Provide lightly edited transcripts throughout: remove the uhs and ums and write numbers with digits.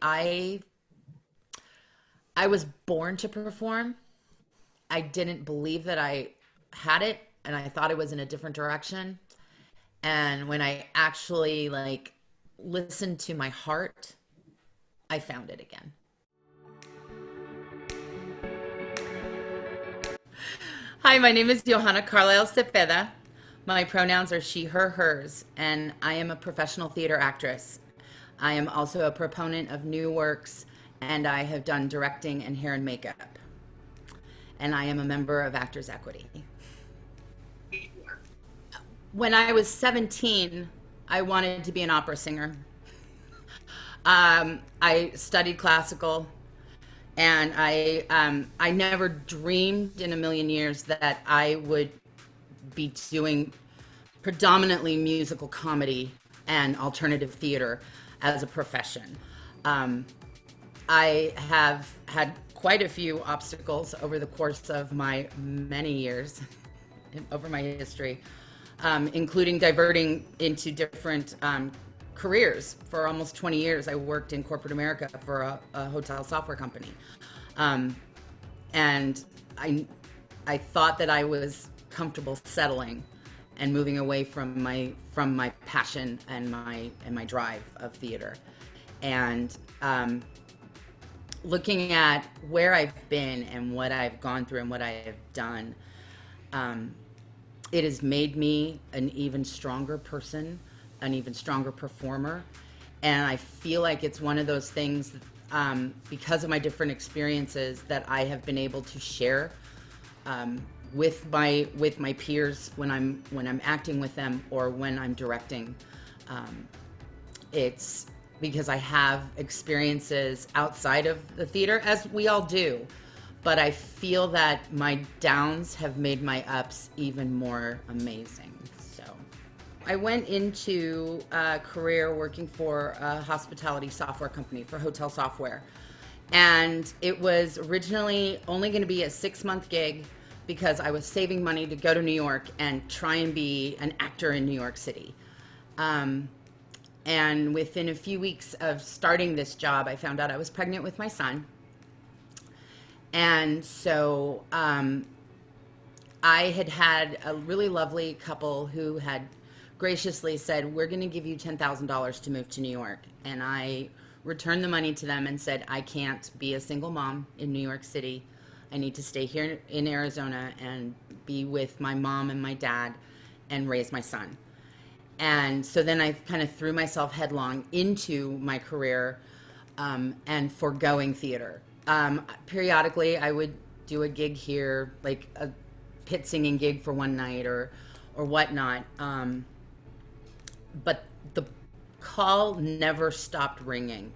I I was born to perform. I didn't believe that I had it, and I thought it was in a different direction. And when I actually listened to my heart, I found it again. Hi, my name is Johanna Carlisle-Zepeda. My pronouns are she, her, hers, and I am a professional theater actress. I am also a proponent of new works, and I have done directing and hair and makeup. And I am a member of Actors Equity. When I was 17, I wanted to be an opera singer. I studied classical, and I never dreamed in a million years that I would be doing predominantly musical comedy and alternative theater as a profession. I have had quite a few obstacles over the course of my many years, over my history, including diverting into different careers. For almost 20 years, I worked in corporate America for a hotel software company. And I thought that I was comfortable settling and moving away from my passion and my drive of theater. And looking at where I've been and what I've gone through and what I have done, it has made me an even stronger person, an even stronger performer. And I feel like it's one of those things, because of my different experiences, that I have been able to share with my peers when I'm acting with them or when I'm directing. It's because I have experiences outside of the theater, as we all do. But I feel that my downs have made my ups even more amazing. So I went into a career working for a hospitality software company for hotel software. And it was originally only going to be a 6-month gig because I was saving money to go to New York and try and be an actor in New York City. And within a few weeks of starting this job, I found out I was pregnant with my son. And so I had a really lovely couple who had graciously said, we're going to give you $10,000 to move to New York. And I returned the money to them and said, I can't be a single mom in New York City. I need to stay here in Arizona and be with my mom and my dad and raise my son. And so then I kind of threw myself headlong into my career and foregoing theater. Periodically, I would do a gig here, like a pit singing gig for one night or whatnot. But the call never stopped ringing.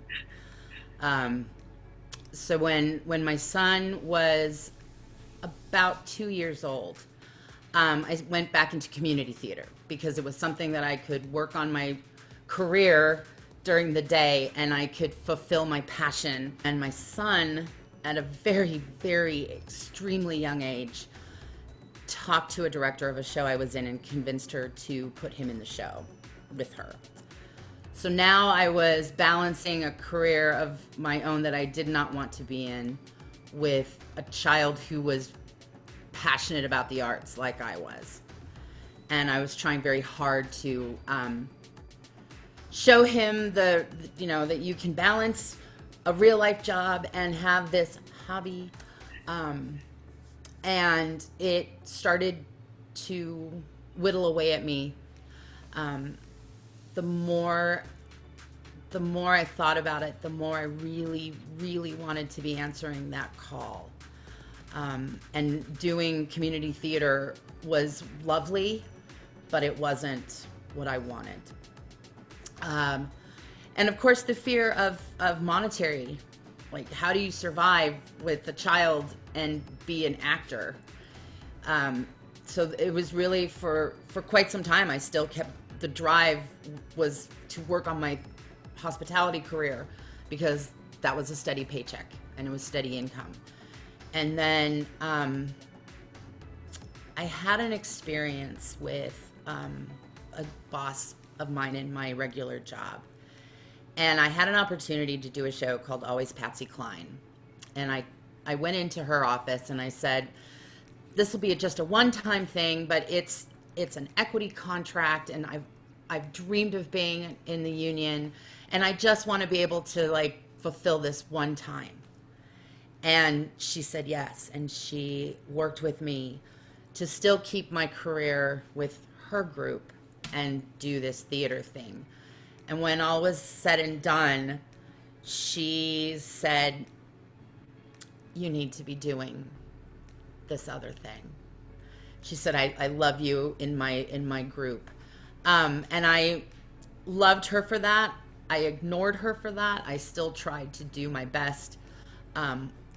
So when my son was about 2 years old, I went back into community theater because it was something that I could work on my career during the day and I could fulfill my passion. And my son, at a very, very extremely young age, talked to a director of a show I was in and convinced her to put him in the show with her. So now I was balancing a career of my own that I did not want to be in with a child who was passionate about the arts like I was. And I was trying very hard to show him that you can balance a real life job and have this hobby. And it started to whittle away at me. The more I thought about it, the more I really, really wanted to be answering that call. And doing community theater was lovely, but it wasn't what I wanted. And of course, the fear of monetary, like how do you survive with a child and be an actor? So it was really for quite some time, I still kept, the drive was to work on my hospitality career because that was a steady paycheck and it was steady income. And then I had an experience with a boss of mine in my regular job. And I had an opportunity to do a show called Always Patsy Cline. And I went into her office and I said, this will be just a one-time thing, but it's an equity contract, and I've dreamed of being in the union, and I just want to be able to like fulfill this one time. And she said yes, and she worked with me to still keep my career with her group and do this theater thing. And when all was said and done, she said, you need to be doing this other thing. She said, I love you in my group. And I loved her for that. I ignored her for that. I still tried to do my best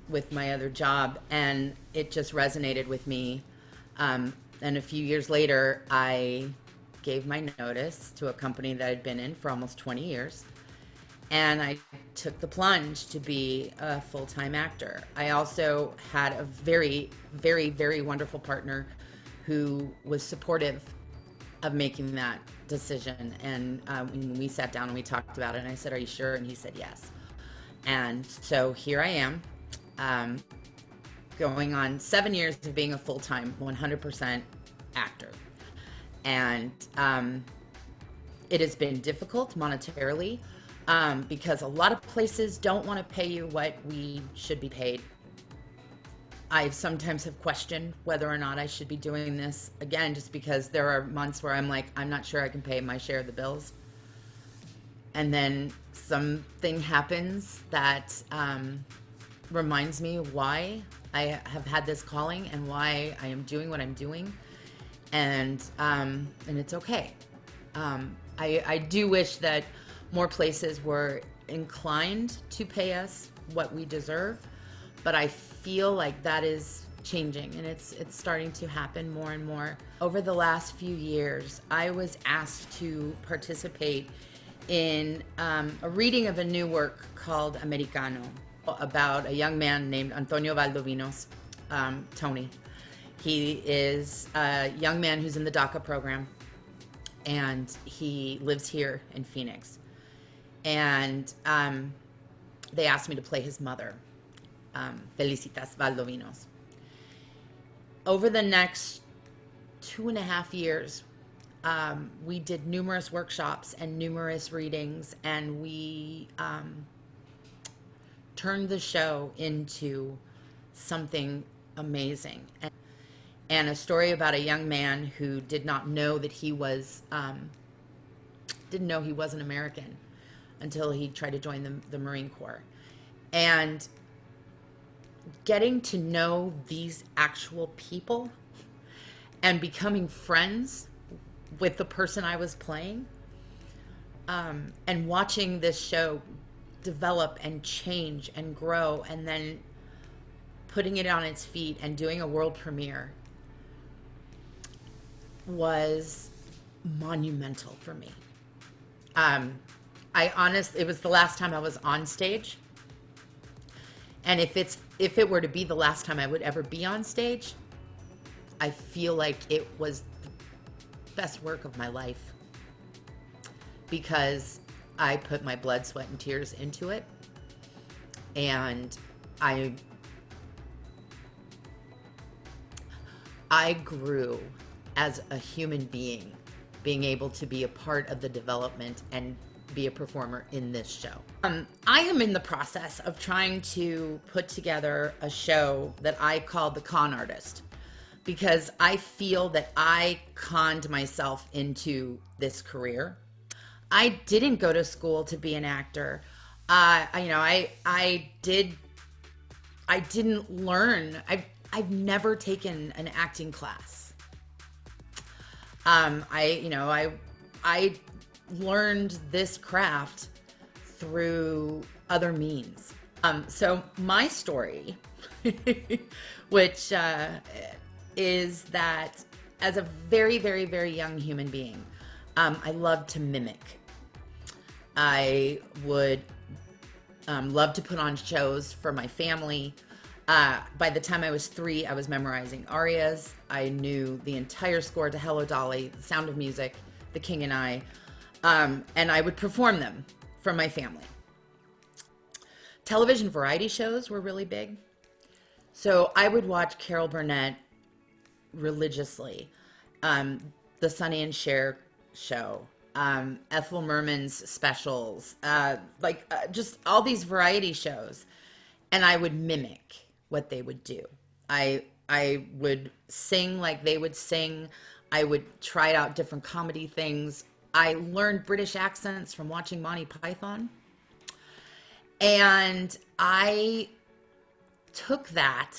with my other job, and it just resonated with me. And a few years later, I gave my notice to a company that I'd been in for almost 20 years. And I took the plunge to be a full-time actor. I also had a very, very, very wonderful partner who was supportive of making that decision. And when we sat down and we talked about it, and I said, are you sure? And he said yes. And so here I am, going on 7 years of being a full-time 100% actor. And it has been difficult monetarily, because a lot of places don't want to pay you what we should be paid. I sometimes have questioned whether or not I should be doing this again, just because there are months where I'm like, I'm not sure I can pay my share of the bills. And then something happens that reminds me why I have had this calling and why I am doing what I'm doing. And it's okay. I do wish that more places were inclined to pay us what we deserve, but I feel like that is changing, and it's starting to happen more and more. Over the last few years, I was asked to participate in a reading of a new work called Americano, about a young man named Antonio Valdovinos, Tony. He is a young man who's in the DACA program, and he lives here in Phoenix. And they asked me to play his mother, Felicitas Valdovinos. Over the next 2.5 years, we did numerous workshops and numerous readings, and we turned the show into something amazing. And a story about a young man who did not know that he was, didn't know he was an American until he tried to join the Marine Corps. And getting to know these actual people and becoming friends with the person I was playing, and watching this show develop and change and grow, and then putting it on its feet and doing a world premiere was monumental for me. It was the last time I was on stage. And if it were to be the last time I would ever be on stage, I feel like it was the best work of my life, because I put my blood, sweat, and tears into it. And I grew as a human being, being able to be a part of the development and be a performer in this show. I am in the process of trying to put together a show that I call The Con Artist, because I feel that I conned myself into this career. I didn't go to school to be an actor. I didn't learn. I've never taken an acting class. I learned this craft through other means. So my story, which is that as a very, very, very young human being, I loved to mimic. I would love to put on shows for my family. By the time I was 3, I was memorizing arias. I knew the entire score to Hello Dolly, The Sound of Music, The King and I, and I would perform them from my family. Television variety shows were really big. So I would watch Carol Burnett religiously. The Sonny and Cher show, Ethel Merman's specials, just all these variety shows. And I would mimic what they would do. I would sing like they would sing. I would try out different comedy things. I learned British accents from watching Monty Python. And I took that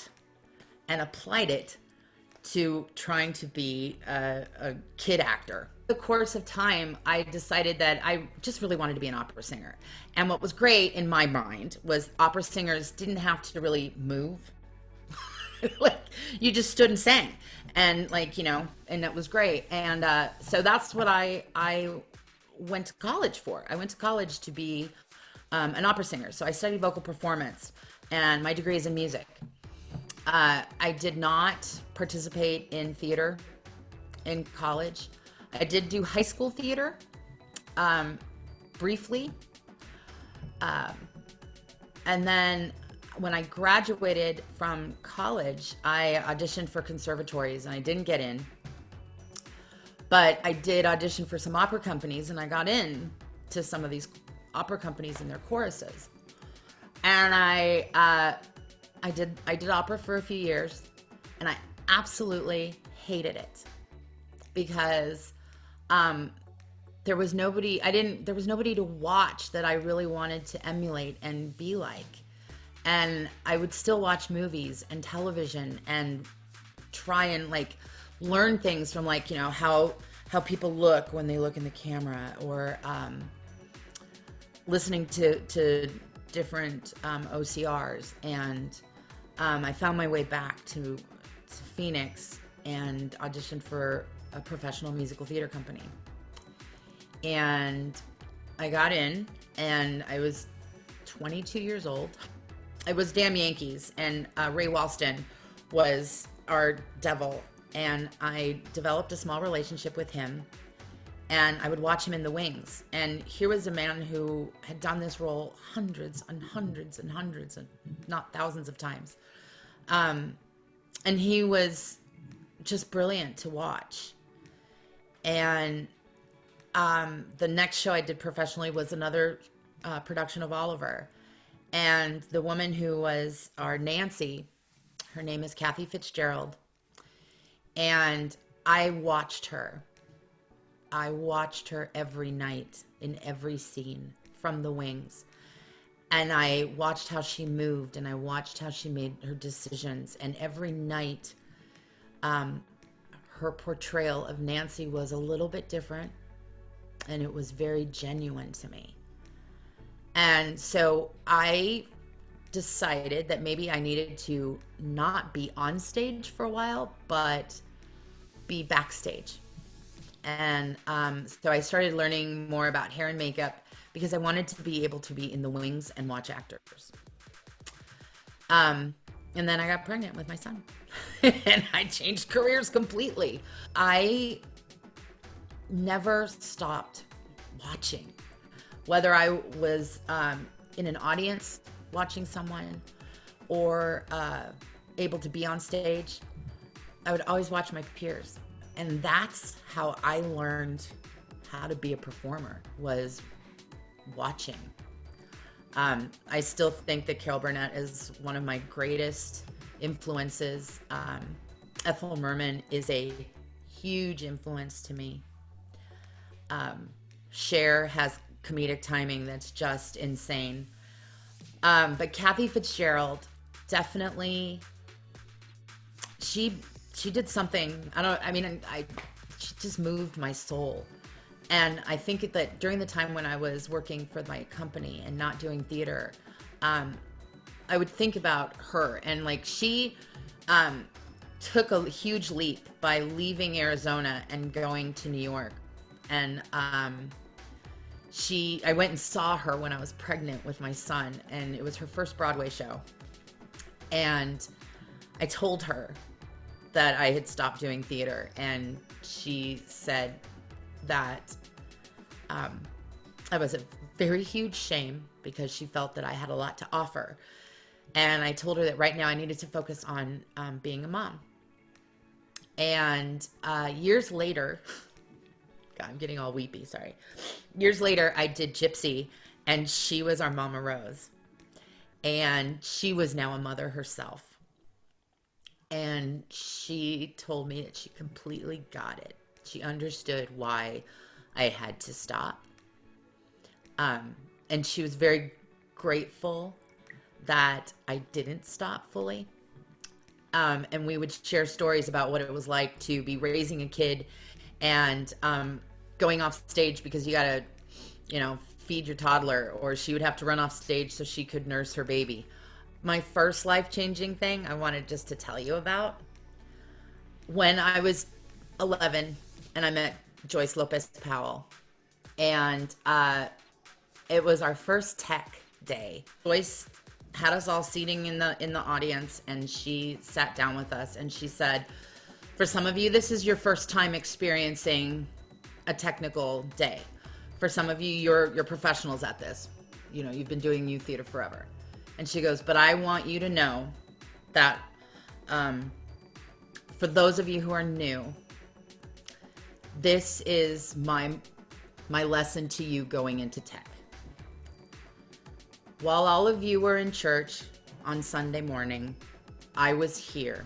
and applied it to trying to be a kid actor. The course of time, I decided that I just really wanted to be an opera singer. And what was great in my mind was opera singers didn't have to really move. Like, you just stood and sang. And and it was great. And so that's what I went to college for. I went to college to be an opera singer. So I studied vocal performance, and my degree is in music. I did not participate in theater in college. I did do high school theater briefly. And then when I graduated from college, I auditioned for conservatories, and I didn't get in. But I did audition for some opera companies, and I got in to some of these opera companies in their choruses. And I did opera for a few years, and I absolutely hated it because there was nobody to watch that I really wanted to emulate and be like. And I would still watch movies and television and try and learn things from how people look when they look in the camera, or listening to different OCRs. And I found my way back to Phoenix and auditioned for a professional musical theater company. And I got in, and I was 22 years old. It was Damn Yankees, and Ray Walston was our devil. And I developed a small relationship with him, and I would watch him in the wings. And here was a man who had done this role hundreds and hundreds and hundreds, and not thousands of times. And he was just brilliant to watch. And the next show I did professionally was another production of Oliver. And the woman who was our Nancy, her name is Kathy Fitzgerald. And I watched her. I watched her every night in every scene from the wings. And I watched how she moved, and I watched how she made her decisions. And every night, her portrayal of Nancy was a little bit different, and it was very genuine to me. And so I decided that maybe I needed to not be on stage for a while, but be backstage. And so I started learning more about hair and makeup because I wanted to be able to be in the wings and watch actors. And then I got pregnant with my son. And I changed careers completely. I never stopped watching. Whether I was in an audience watching someone or able to be on stage, I would always watch my peers. And that's how I learned how to be a performer, was watching. I still think that Carol Burnett is one of my greatest influences. Ethel Merman is a huge influence to me. Cher has comedic timing that's just insane. But Kathy Fitzgerald, definitely, she did something, she just moved my soul. And I think that during the time when I was working for my company and not doing theater, I would think about her. And she took a huge leap by leaving Arizona and going to New York. And I went and saw her when I was pregnant with my son, and it was her first Broadway show. And I told her that I had stopped doing theater, and she said that I was a very huge shame because she felt that I had a lot to offer. And I told her that right now I needed to focus on being a mom. And years later, God, I'm getting all weepy, sorry. Years later, I did Gypsy, and she was our Mama Rose. And she was now a mother herself. And she told me that she completely got it. She understood why I had to stop. And she was very grateful that I didn't stop fully. And we would share stories about what it was like to be raising a kid and going off stage because you got to, feed your toddler, or she would have to run off stage so she could nurse her baby. My first life-changing thing I wanted just to tell you about, when I was 11 and I met Joyce Lopez Powell, and it was our first tech day. Joyce had us all seating in the audience, and she sat down with us and she said, for some of you, this is your first time experiencing a technical day. For some of you, you're professionals at this. You've been doing youth theater forever. And she goes, but I want you to know that for those of you who are new, this is my lesson to you going into tech. While all of you were in church on Sunday morning, I was here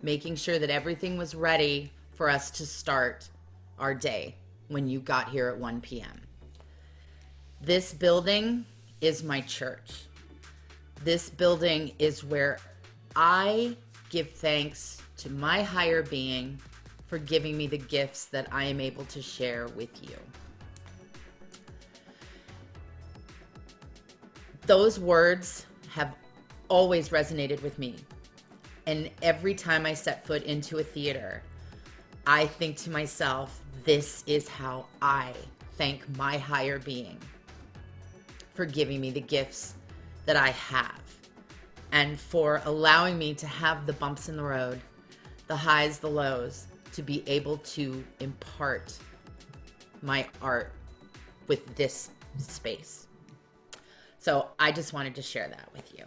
making sure that everything was ready for us to start our day when you got here at 1 p.m. This building is my church. This building is where I give thanks to my higher being for giving me the gifts that I am able to share with you. Those words have always resonated with me. And every time I set foot into a theater, I think to myself, this is how I thank my higher being for giving me the gifts that I have, and for allowing me to have the bumps in the road, the highs, the lows, to be able to impart my art with this space. So I just wanted to share that with you.